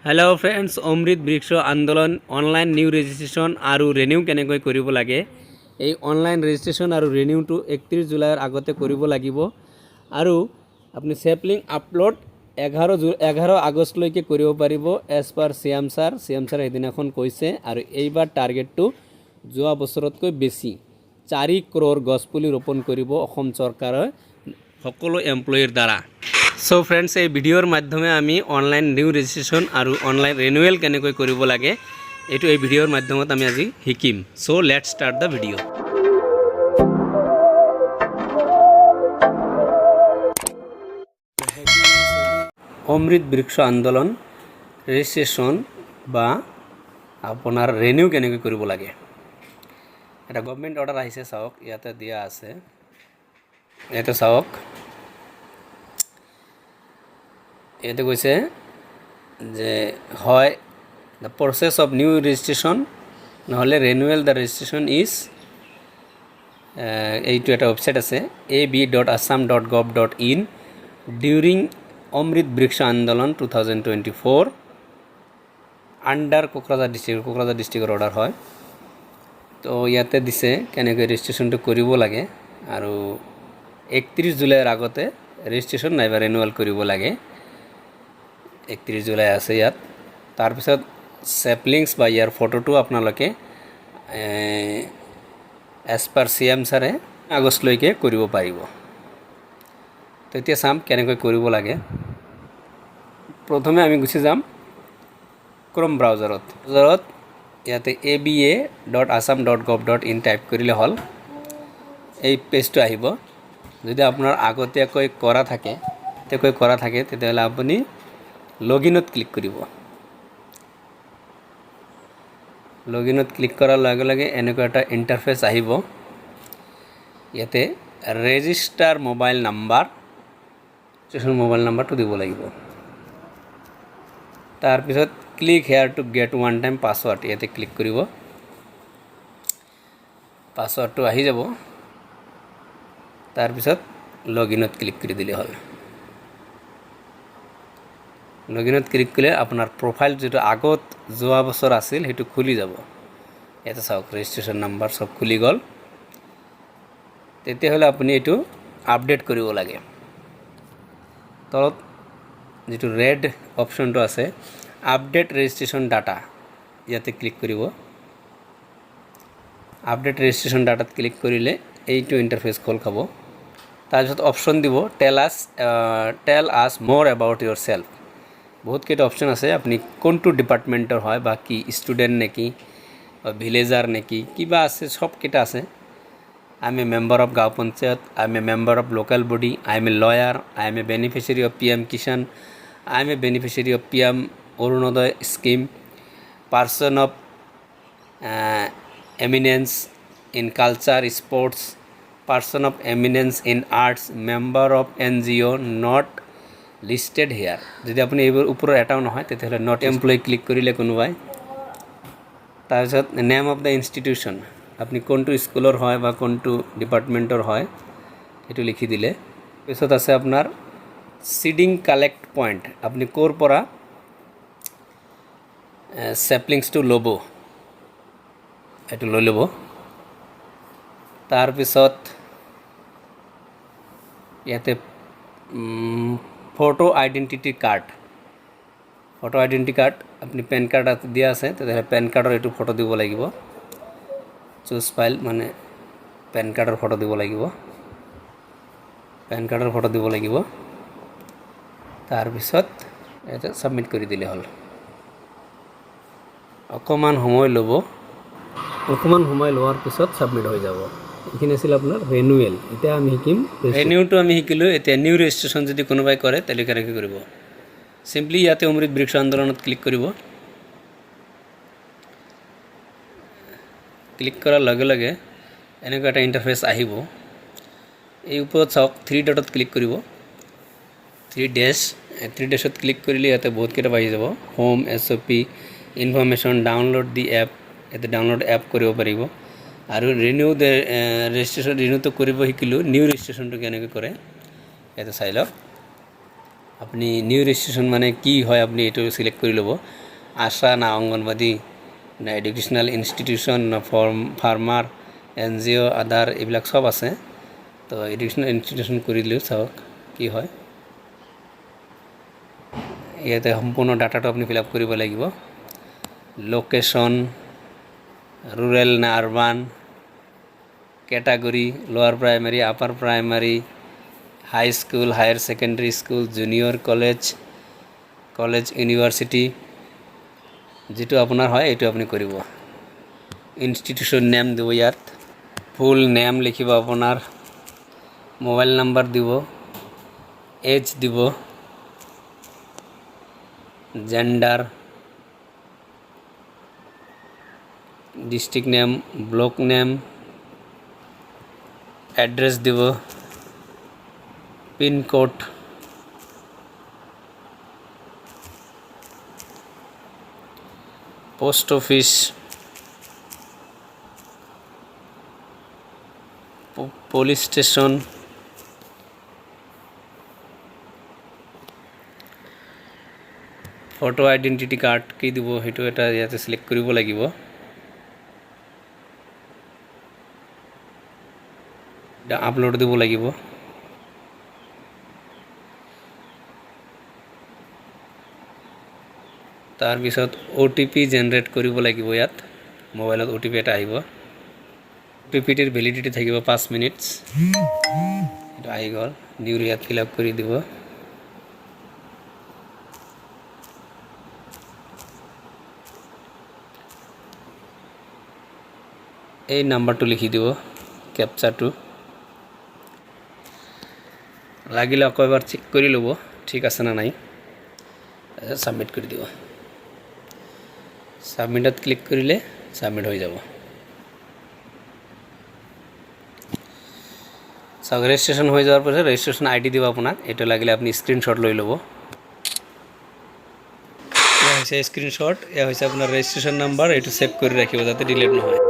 Hello friends, अमृत वृक्ष आंदोलन online new registration और रिन्यू केनेকৈ কৰিব লাগে। এই অনলাইন ৰেজিষ্ট্ৰেশ্যন আৰু ৰিনিউটো 31 জুলাইৰ আগতে কৰিব লাগিব আৰু আপুনি চেপলিং আপলোড 11 আগষ্টলৈকে কৰিব পাৰিব এজ পাৰ চিএম ছাৰ সেইদিনাখন কৈছে। আৰু এইবাৰ টাৰ্গেটটো যোৱা বছৰতকৈ বেছি 4 crore গছপুলি ৰোপণ কৰিব অসম চৰকাৰৰ সকলো এমপ্লয়িৰ দ্বাৰা। সো ফ্ৰেন্ডস, এই ভিডিওৰ মাধ্যমে আমি অনলাইন নিউ ৰেজিস্ট্ৰেশন আৰ অনলাইন ৰিনিউয়াল কেনেকৈ কৰিব লাগে এইটো এই ভিডিওর মাধ্যমত আমি আজি শিকিম। So let's start the video. Amrit Briksha Andolan registration বা আপোনাৰ ৰিনিউ কেনেকৈ কৰিব লাগে। এটা গভর্নমেন্ট অর্ডার আহিছে, চাওক ইয়াতে দিয়া আছে, ইয়াতে চাওক এতে কৈছে যে হয় the process of new registration নহলে রিনিউয়াল দ্য রেজিস্ট্রেশন ইজ এইটো এটা ওয়েবসাইট আছে ab.assam.gov.in ডিউরিং অমৃত বৃক্ষ আন্দোলন 2024 আন্ডার কোকৰাঝাৰ ডিস্ট্ৰিক্টৰ অৰ্ডাৰ হয়। তো ইয়াতে দিছে কেনেকৈ ৰেজিস্ট্ৰেশনটো কৰিব লাগে আৰু 31 জুলাইৰ আগতে ৰেজিস্ট্ৰেশন নাইবা ৰিনিউয়াল কৰিব লাগে। 31 জুলাই আছে ইয়াত। তাৰপিছত চেপলিংছ বা ইয়াৰ ফটোটো আপোনালোকে এজ পাৰ চিএম ছাৰে আগষ্টলৈকে কৰিব পাৰিব। তো এতিয়া চাম কেনেকৈ কৰিব লাগে। প্ৰথমে আমি গুচি যাম ক্ৰোম ব্ৰাউজাৰত। ইয়াতে aba.assam.gov.in টাইপ কৰিলে হ'ল এই পেজটো আহিব। যদি আপোনাৰ আগতীয়াকৈ কৰা থাকে তেতিয়াহ'লে আপুনি লগইনত ক্লিক কৰিব। লগইনত ক্লিক কৰাৰ লগে লগে এনেকুৱা এটা ইণ্টাৰফেচ আহিব। ইয়াতে ৰেজিষ্টাৰ মোবাইল নাম্বাৰটো দিব লাগিব। তাৰপিছত click hair to get one time password, ইয়াতে ক্লিক কৰিব। পাছৱৰ্ডটো আহি যাব। তাৰপিছত লগইনত ক্লিক কৰি দিলে হ'ল। লগইনত ক্লিক কৰিলে আপোনাৰ প্ৰফাইল যেটো আগত যোৱা বছৰ আছিল সেইটো খুলি যাব। এটা চাওক ৰেজিষ্ট্ৰেশ্যন নাম্বাৰ সব খুলি গ'ল। তেতিয়াহ'লে আপুনি এইটো আপডেট কৰিব লাগে। তলত যেটো ৰেড অপশ্যনটো আছে আপডেট ৰেজিষ্ট্ৰেশ্যন ডাটা, ইয়াতে ক্লিক কৰিব। আপডেট ৰেজিষ্ট্ৰেশ্যন ডাটাত ক্লিক কৰিলে এইটো ইণ্টাৰফেচ খোল খাব। তাৰপিছত অপশ্যন দিব টেল আছ মোৰ এবাউট ইউৰ সেল্ফ। বহুত কেইটা অপশ্যন আছে, আপুনি কোনটো ডিপাৰ্টমেণ্টৰ হয় বা কি ষ্টুডেণ্ট নেকি ভিলেজাৰ নেকি কিবা আছে, সব কেইটা আছে। I am a member of gaon panchayat, I am a member of local body, I am a lawyer, I am a beneficiary of PM Kisan, I am a beneficiary of PM Arunodoi scheme, person of eminence in culture sports, person of eminence in arts, member of NGO not listed here. যদি আপুনি এইবোৰ ওপৰৰ এটাও নহয় তেতিয়াহ'লে not employ click কৰিলে কোনোবাই। তাৰপিছত নেম অফ দ্য ইনষ্টিটিউশ্যন, আপুনি কোনটো স্কুলৰ হয় বা কোনটো ডিপাৰ্টমেণ্টৰ হয় সেইটো লিখি দিলে। পিছত আছে আপোনাৰ সিডিং কালেক্ট পইণ্ট, আপুনি ক'ৰ পৰা চেপলিংছটো ল'ব এইটো লৈ ল'ব। তাৰপিছত ইয়াতে ফটো আইডেণ্টিটি কাৰ্ড আপুনি পেন কাৰ্ড দিয়া আছে তেতিয়াহ'লে পেন কাৰ্ডৰ এইটো ফটো দিব লাগিব। চুজ ফাইল মানে পেন কাৰ্ডৰ ফটো দিব লাগিব। তাৰপিছত এটা সাবমিট কৰি দিলে হ'ল। অকণমান সময় লোৱাৰ পিছত সাবমিট হৈ যাব। এইখিনি আছিল আপোনাৰ ৰিনিউৱেল। এতিয়া আমি শিকিম ৰিনিউটো আমি শিকিলোঁ। এতিয়া নিউ ৰেজিষ্ট্ৰেশ্যন যদি কোনোবাই কৰে তেতিয়াহ'লে কেনেকৈ কৰিব। সিম্পলি ইয়াতে অমৃত বৃক্ষ আন্দোলনত ক্লিক কৰিব। ক্লিক কৰাৰ লগে লগে এনেকুৱা এটা ইণ্টাৰফেচ আহিব। এই ওপৰত চাওক 3 ডটত ক্লিক কৰিব। 3 ডেছত ক্লিক কৰিলে ইয়াতে বহুত কেইটা আহি যাব। হোম, SOP, ইনফৰমেশ্যন, ডাউনলোড দি এপ, ইয়াতে ডাউনলোড এপ কৰিব পাৰিব। আৰু ৰেজিষ্ট্ৰেশ্যনটো কৰিব শিকিলোঁ। নিউ ৰেজিষ্ট্ৰেশ্যনটো কেনেকৈ কৰে ইয়াতে চাই লওক। আপনি নিউ ৰেজিস্ট্ৰেশন মানে কি হয় আপনি এইটো সিলেক্ট কৰি ল'ব আশা না অংগনবাদী না এডুকেশ্যনেল ইনষ্টিটিউশ্যন না ফাৰ্মাৰ NGO আদাৰ এইবিলাক সব আছে তো এডুকেশ্যনেল ইনষ্টিটিউশ্যন কৰি দিলেও চাওক কি হয় ইয়াতে সম্পূৰ্ণ ডাটাটো আপুনি ফিল আপ কৰিব লাগিব location rural na urban category lower primary upper primary high school higher secondary school junior college university যেটো আপোনাৰ হয় এটো আপুনি কৰিব ইনষ্টিটিউশন নেম দিব ইয়াত ফুল নেম লিখিব আপোনাৰ মোবাইল নাম্বার দিব এজ দিব gender district name block name address দিব pin code post office police station photo identity card কি দিব হেতু এটা ইয়াতে সিলেক্ট কৰিব লাগিব আপলোড দিব লাগিব তাৰ পিছত OTP জেনাৰেট কৰিব লাগিব ইয়াত মোবাইলত OTP এটা আহিব OTP ৰ ভ্যালিডিটি থাকিব 5 মিনিটস এটা আহি গল নিউ ইয়াত ফিল আপ কৰি দিব এই নাম্বাৰটো লিখি দিব ক্যাপচাটো লাগিলে আকৌ এবাৰ চেক কৰি লব ঠিক আছে না নাই সাবমিট কৰি দিব সাবমিটত ক্লিক কৰিলে সাবমিট হৈ যাব সব ৰেজিষ্ট্ৰেচন হৈ যোৱাৰ পিছত ৰেজিষ্ট্ৰেচন আইডি দিব আপোনাক এটা লাগিলে আপুনি স্ক্ৰিনশ্বট লৈ লব এয়া হৈছে স্ক্ৰিনশ্বট এয়া হৈছে আপোনাৰ ৰেজিষ্ট্ৰেচন নাম্বাৰ এটো সেভ কৰি ৰাখিব যাতে ডিলিট নহয়